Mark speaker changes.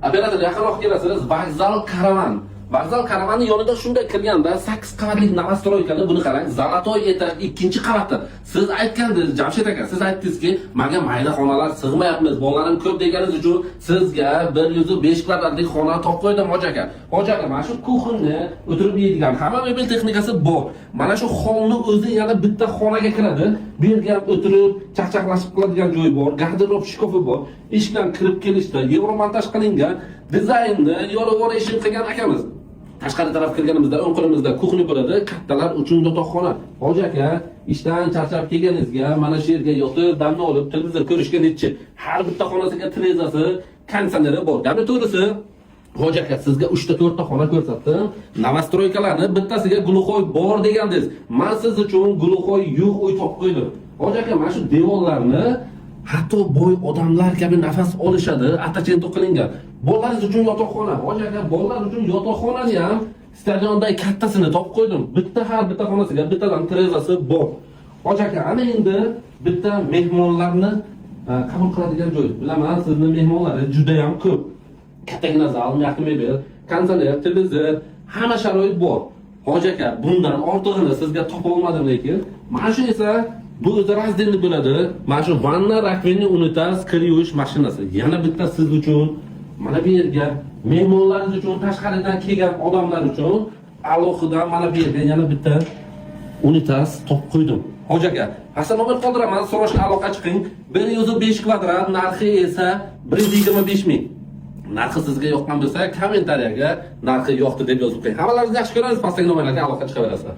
Speaker 1: Operator yaqinroq kelasiz. Vokzal Karavan. Vokzal Karavanni yonida shunday kirganda 8 qavatlik novostroykada buni qarang. Zolotoy etak ikkinchi qavatda. Siz aytgandingiz, Jamshid aka, siz aytdingizki, menga mayda xonalar sig'mayapmiz, bolalarim ko'p deganingiz uchun sizga 105 kvadratlik xona topib qo'ydim, hoji aka. Hoji aka, mana shu kuxinni o'tirib yeydigan hamma mebel texnikasi bor. Mana shu holni o'zi yana bitta xonaga kiradi. Bu yerga ham o'tirib, chaqchaqlashib qiladigan joy bor, garderob shkafi bor. Eshikdan kirib kelishda yevromontaj qilingan dizaynni yorug'or eshik qilgan akamiz. Tashqari taraf kirganimizda o'ng qo'limizda kuxni bo'ladi, kattalar uchun yotoqxona. Hoji aka, ishdan charchab kelganingizga mana shu yerga yotib, damni olib, televizor ko'rishga netchi. Har bitta xonasiga trezasi, konditsioneri bor. Gapni to'g'risi, hoji aka, sizga 3 ta 4 ta xona ko'rsatdim. Novostroykalarni bittasiga gluxoy bor degandingiz. Men siz uchun gluxoy yo'q uy topib qo'ydim. Hoji aka, mana shu devorlarni hatto boy odamlar kabi nafas olishadi, attachento qilingan. Bolalar uchun yotoqxona. Hoji aka, bolalar uchun yotoqxonani ham stadionday kattasini topib qo'ydim. Har bitta xonasiga bittadan trezasi bor. Hoji aka, ana endi bitta mehmonlarni qabul qiladigan joy. Bilaman, sizning mehmonlaringiz juda ham ko'p. Kattagina zal, yaxshi mebel, konditsioner, televizor, hamma sharoit bor. Hoji aka, bundan ortig'ini sizga topa olmadim, lekin mana shu esa bu o'zi razdelni bo'ladi. Mana shu vanna, rakvenni, unitaz, kir yuvish mashinasi. Yana bitta siz uchun, mana bu yerga mehmonlaringiz uchun, tashqaridan kelgan odamlar uchun alohida mana bu yerga yana bitta unitaz topib qo'ydim. Hoji aka, Hasanobod qoldiraman, so'rashga aloqa chiqing. 105 kvadrat, narxi esa 125 ming. Narxi sizga yoqqan bo'lsa, kommentariyaga narxi yoqdi deb yozib qo'ying. Hammalaringizni yaxshi ko'ramiz, pastdagi nomerlarga aloqa chiqaverasizlar.